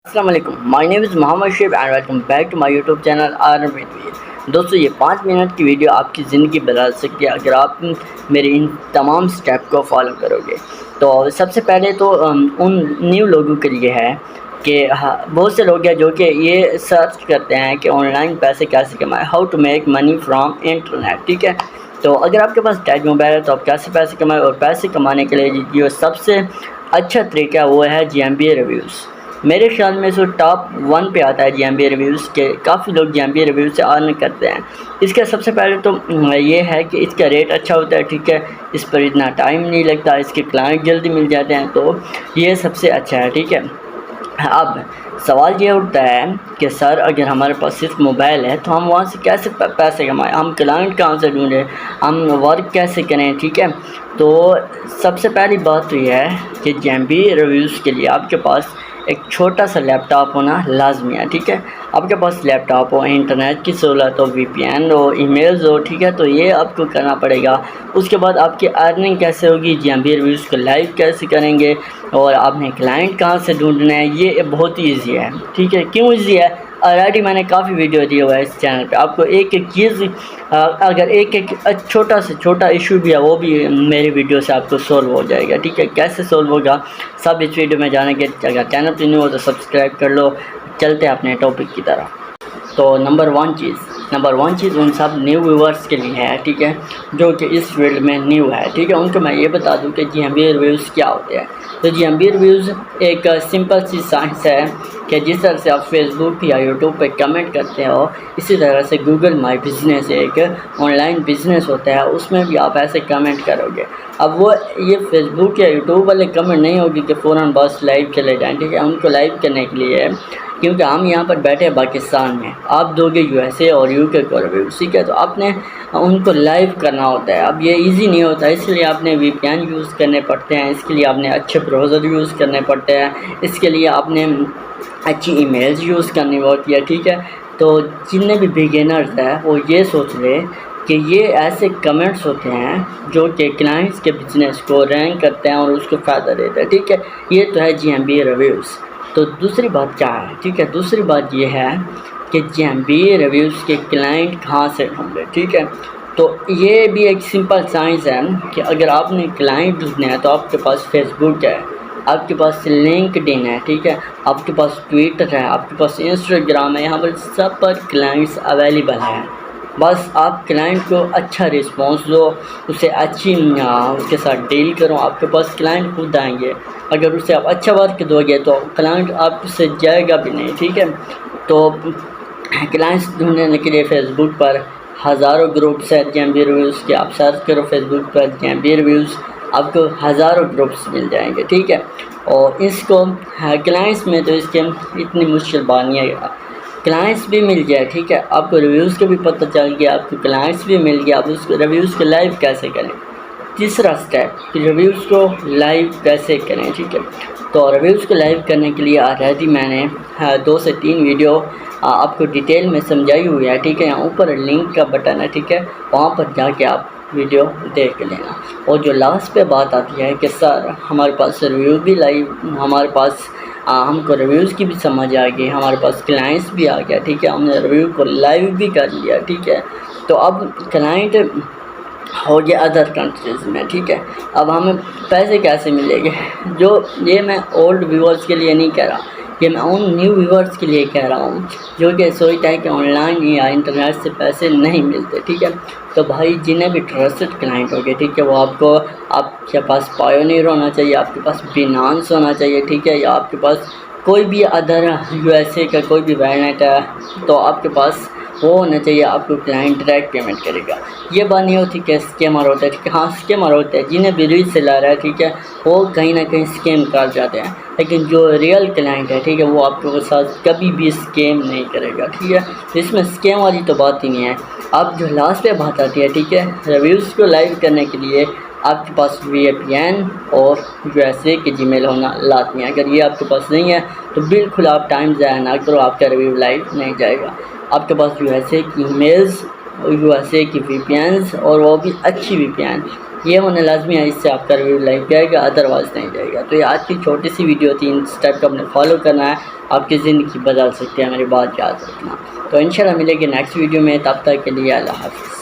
السلام علیکم، my name is Muhammad Shoaib and welcome back to my YouTube channel earn video. دوستو، یہ 5 منٹ کی ویڈیو آپ کی زندگی بدل سکتی ہے اگر آپ میرے ان تمام سٹیپ کو فالو کرو گے۔ تو سب سے پہلے تو ان نیو لوگوں کے لیے ہے کہ بہت سے لوگ ہیں جو کہ یہ سرچ کرتے ہیں کہ آن لائن پیسے کیسے کمائیں، how to make money from internet, ٹھیک ہے۔ تو اگر آپ کے پاس ٹیچ موبائل ہے تو آپ کیسے پیسے کمائیں، اور پیسے کمانے کے لیے جو سب سے اچھا طریقہ وہ ہے جی ایم بی ریویوز۔ میرے خیال میں سو ٹاپ 1 پہ آتا ہے جی ایم بی ریویوز کے، کافی لوگ جی ایم بی ریویوز سے ارن کرتے ہیں۔ اس کا سب سے پہلے تو یہ ہے کہ اس کا ریٹ اچھا ہوتا ہے، ٹھیک ہے، اس پر اتنا ٹائم نہیں لگتا، اس کے کلائنٹ جلدی مل جاتے ہیں، تو یہ سب سے اچھا ہے، ٹھیک ہے۔ اب سوال یہ اٹھتا ہے کہ سر اگر ہمارے پاس صرف موبائل ہے تو ہم وہاں سے کیسے پیسے کمائیں، ہم کلائنٹ کہاں سے ڈھونڈیں، ہم ورک کیسے کریں، ٹھیک ہے۔ تو سب سے پہلی بات تو یہ ہے کہ جی ایم بی ریویوز کے لیے آپ کے پاس ایک چھوٹا سا لیپ ٹاپ ہونا لازمی ہے، ٹھیک ہے۔ آپ کے پاس لیپ ٹاپ ہو، انٹرنیٹ کی سہولت ہو، وی پی این ہو، ای میلز ہو، ٹھیک ہے، تو یہ آپ کو کرنا پڑے گا۔ اس کے بعد آپ کی ارننگ کیسے ہوگی، جی ایم بی ریویوز کو لائیو کیسے کریں گے، اور آپ نے کلائنٹ کہاں سے ڈھونڈنا ہے، یہ بہت ہی ایزی ہے، ٹھیک ہے۔ کیوں ایزی ہے؟ آلریڈی میں نے کافی ویڈیو دی ہوا ہے اس چینل پہ، آپ کو ایک ایک چیز اگر ایک چھوٹا سے چھوٹا ایشو بھی ہے وہ بھی میری ویڈیو سے آپ کو سولو ہو جائے گا، ٹھیک ہے۔ کیسے سولو ہوگا سب اس ویڈیو میں جانیں گے۔ اگر چینل پہ نہیں ہو تو سبسکرائب کر لو۔ چلتے ہیں اپنے ٹاپک کی طرف۔ تو نمبر ون چیز ان سب نیو ویورز کے لیے ہے، ٹھیک ہے، جو کہ اس فیلڈ میں نیو ہے، ٹھیک ہے، ان کو میں یہ بتا دوں کہ جی ایم بی ریویوز کیا ہوتے ہیں۔ تو جی ایم بی ریویوز ایک سمپل سی سائنس ہے کہ جس طرح سے آپ فیس بک یا یوٹیوب پہ کمنٹ کرتے ہو، اسی طرح سے گوگل مائی بزنس ایک آن لائن بزنس ہوتا ہے، اس میں بھی آپ ایسے کمنٹ کرو گے۔ اب وہ یہ فیس بک یا یوٹیوب والے کمنٹ نہیں ہوگی کہ فوراً بس لائیو چلے جائیں، ٹھیک ہے۔ ان کو لائیو کرنے کے لیے، کیونکہ ہم یہاں پر بیٹھے ہیں پاکستان میں، آپ دو گے یو ایس اے اور یو کے کو ریویو، ٹھیک ہے، تو آپ نے ان کو لائیو کرنا ہوتا ہے۔ اب یہ ایزی نہیں ہوتا، اس لیے آپ نے وی پی این یوز کرنے پڑتے ہیں، اس کے لیے آپ نے اچھے براؤزر یوز کرنے پڑتے ہیں، اس کے لیے آپ نے اچھی ای میلز یوز کرنی ہوتی ہے، ٹھیک ہے۔ تو جتنے بھی بگنرز ہیں وہ یہ سوچ لے کہ یہ ایسے کمنٹس ہوتے ہیں جو کہ کلائنٹس کے بزنس کو رینک کرتے ہیں اور اس کو فائدہ دیتے ہیں، ٹھیک ہے۔ یہ تو ہے جی ایم بی ریویوز۔ تو دوسری بات کیا ہے، ٹھیک ہے، دوسری بات یہ ہے کہ جی ایم بی ریویوز کے کلائنٹ کہاں سے ڈھونڈے، ٹھیک ہے۔ تو یہ بھی ایک سمپل سائنس ہے کہ اگر آپ نے کلائنٹ ڈھونڈنا ہے تو آپ کے پاس فیس بک ہے، آپ کے پاس لنکڈ ان ہے، ٹھیک ہے، آپ کے پاس ٹویٹر ہے، آپ کے پاس انسٹاگرام ہے، یہاں پر سب پر کلائنٹس اویلیبل ہیں۔ بس آپ کلائنٹ کو اچھا رسپانس دو، اسے اچھی اس کے ساتھ ڈیل کرو، آپ کے پاس کلائنٹ خود آئیں گے۔ اگر اسے آپ اچھا ورک دو گے تو کلائنٹ آپ سے جائے گا بھی نہیں، ٹھیک ہے۔ تو کلائنٹس ڈھونڈنے کے لیے فیس بک پر ہزاروں گروپس ہیں جی ایم بی ریویوز کے، آپ سرچ کرو فیس بک پر جی ایم بی ریویوز، آپ کو ہزاروں گروپس مل جائیں گے، ٹھیک ہے۔ اور اس کو کلائنٹس میں تو اس کے اتنی مشکل بات نہیں ہے، کلائنٹس بھی مل جائے، ٹھیک ہے، آپ کو ریویوز کا بھی پتہ چل گیا، آپ کو کلائنٹس بھی مل گیا، آپ اس کو ریویوز کو لائیو کیسے کریں۔ تیسرا سٹیپ کہ ریویوز کو لائیو کیسے کریں، ٹھیک ہے۔ تو ریویوز کو لائیو کرنے کے لیے آلریڈی میں نے 2 سے 3 ویڈیو آپ کو ڈیٹیل میں سمجھائی ہوئی ہے، ٹھیک ہے۔ یہاں اوپر لنک کا بٹن ہے، ٹھیک ہے، وہاں پر جا کے آپ ویڈیو دیکھ لینا۔ اور جو لاسٹ پہ بات آتی ہے کہ سر ہمارے پاس ریویو بھی لائیو، ہمارے پاس ہم کو ریویوز کی بھی سمجھ آ گئی، ہمارے پاس کلائنٹس بھی آ گیا، ٹھیک ہے، ہم نے ریویو کو لائیو بھی کر لیا، ٹھیک ہے۔ تو اب کلائنٹ ہو گیا ادر کنٹریز میں، ٹھیک ہے۔ اب ہمیں پیسے کیسے ملیں گے، جو یہ میں اولڈ ویورز کے لیے نہیں کہہ رہا، یہ میں ان نیو ویورز کے لیے کہہ رہا ہوں جو کہ سوچتا ہے کہ آن لائن یا انٹرنیٹ سے پیسے نہیں ملتے، ٹھیک ہے۔ تو بھائی جنہیں بھی ٹرسٹڈ کلائنٹ ہوگے، ٹھیک ہے، وہ آپ کے پاس پایونیر ہونا چاہیے، آپ کے پاس بینانس ہونا چاہیے، ٹھیک ہے، یا آپ کے پاس کوئی بھی ادر یو ایس اے کا کوئی بھی ویلنٹ ہے تو آپ کے پاس وہ ہونا چاہیے، آپ کو کلائنٹ ڈائریکٹ پیمنٹ کرے گا۔ یہ بات نہیں ہوتی کہ اسکیمر ہوتا ہے، ٹھیک ہے، ہاں اسکیمر ہوتے ہیں، جنہیں بھی ریچ سے لا رہا ہے، ٹھیک ہے، وہ کہیں نہ کہیں اسکیم کر جاتے ہیں، لیکن جو ریئل کلائنٹ ہے، ٹھیک ہے، وہ آپ کے ساتھ کبھی بھی اسکیم نہیں کرے گا، ٹھیک ہے۔ اس میں اسکیم والی تو بات ہی نہیں ہے۔ اب جو لاسٹ پہ بات آتی ہے، ٹھیک ہے، ریویوز کو لائیو کرنے کے لیے آپ کے پاس وی پی این اور یو ایس اے کی جی میل ہونا لازمی ہے۔ اگر یہ آپ کے پاس نہیں ہے تو بالکل آپ ٹائم ضائع نہ کرو، آپ کا ریویو لائیو نہیں جائے گا۔ آپ کے پاس یو ایس اے کی e mails, U S A کی وی پی اینز، اور وہ بھی اچھی وی پی این، یہ ہونا لازمی ہے، اس سے آپ کا ریویو لائک جائے گا، ادروائز نہیں جائے گا۔ تو یہ آج کی چھوٹی سی ویڈیو تھی، ان اسٹیپ کو اپنے فالو کرنا ہے، آپ کی زندگی بدل سکتے ہیں، میری بات یاد رکھنا۔ تو انشاءاللہ ملے گی نیکسٹ ویڈیو میں، تب تک کے لیے اللہ حافظ۔